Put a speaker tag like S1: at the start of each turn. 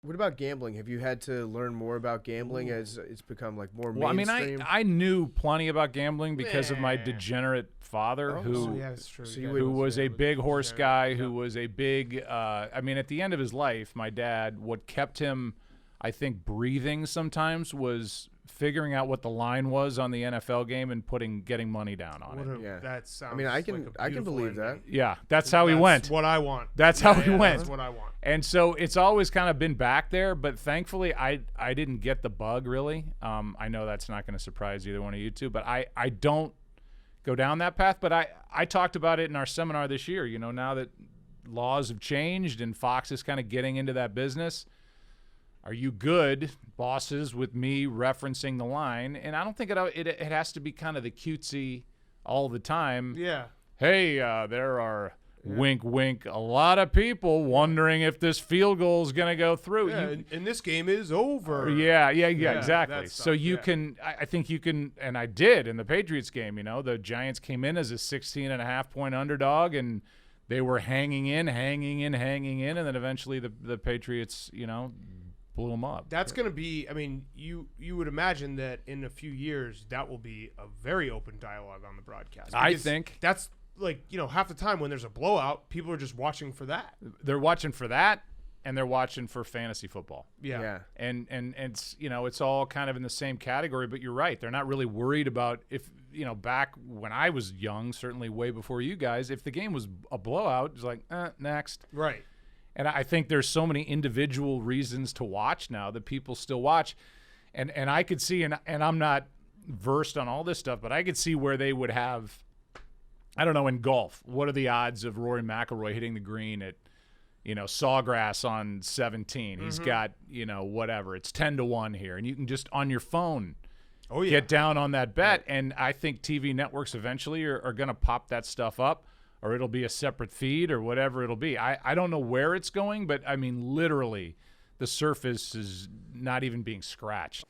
S1: What about gambling? Have you had to learn more about gambling as it's become like more
S2: Well, I mean,
S1: mainstream?
S2: I knew plenty about gambling because of my degenerate father,
S1: Oh,
S2: who
S3: yeah, it's true.
S1: so
S3: Yeah,
S1: you
S2: who
S1: would-
S2: was a big horse
S3: degenerate,
S2: guy,
S3: yeah.
S2: who was a big. I mean, at the end of his life, my dad, what kept him, I think, breathing sometimes was figuring out what the line was on the NFL game and getting money down on it.
S1: Yeah.
S3: That sounds.
S1: I mean, I can
S3: like a
S1: I can
S3: beautiful
S1: believe that.
S3: ending.
S2: Yeah, that's how he went.
S3: What I want.
S2: That's how he went.
S3: That's what I want.
S2: And so it's always kind of been back there, but thankfully I didn't get the bug really. I know that's not going to surprise either one of you two, but I don't go down that path. But I talked about it in our seminar this year. You know, now that laws have changed and Fox is kind of getting into that business, are you good, bosses, with me referencing the line? And I don't think it has to be kind of the cutesy all the time.
S3: Yeah.
S2: Hey, there are, wink, wink, a lot of people wondering if this field goal is going to go through.
S3: Yeah, and this game is over.
S2: Yeah,
S3: Yeah,
S2: exactly.
S3: that
S2: So
S3: stuff,
S2: you
S3: yeah.
S2: can, I think you can, and I did in the Patriots game, you know, the Giants came in as a 16.5-point underdog, and they were hanging in, and then eventually the Patriots, you know, blew them up.
S3: That's going to be, I mean, you would imagine that in a few years that will be a very open dialogue on the broadcast.
S2: I
S3: Because
S2: think.
S3: that's like, you know, half the time when there's a blowout, people are just watching for that.
S2: They're watching for that, and they're watching for fantasy football.
S3: Yeah.
S2: And it's, you know, it's all kind of in the same category, but you're right. They're not really worried about if, you know, back when I was young, certainly way before you guys, if the game was a blowout, it's like, next.
S3: Right.
S2: And I think there's so many individual reasons to watch now that people still watch. And I could see, and I'm not versed on all this stuff, but I could see where they would have, I don't know, in golf, what are the odds of Rory McIlroy hitting the green at, you know, Sawgrass on 17? He's got, you know, whatever. It's 10-1 here. And you can just on your phone get down on that bet. And I think TV networks eventually are going to pop that stuff up, or it'll be a separate feed or whatever it'll be. I don't know where it's going, but, I mean, literally the surface is not even being scratched.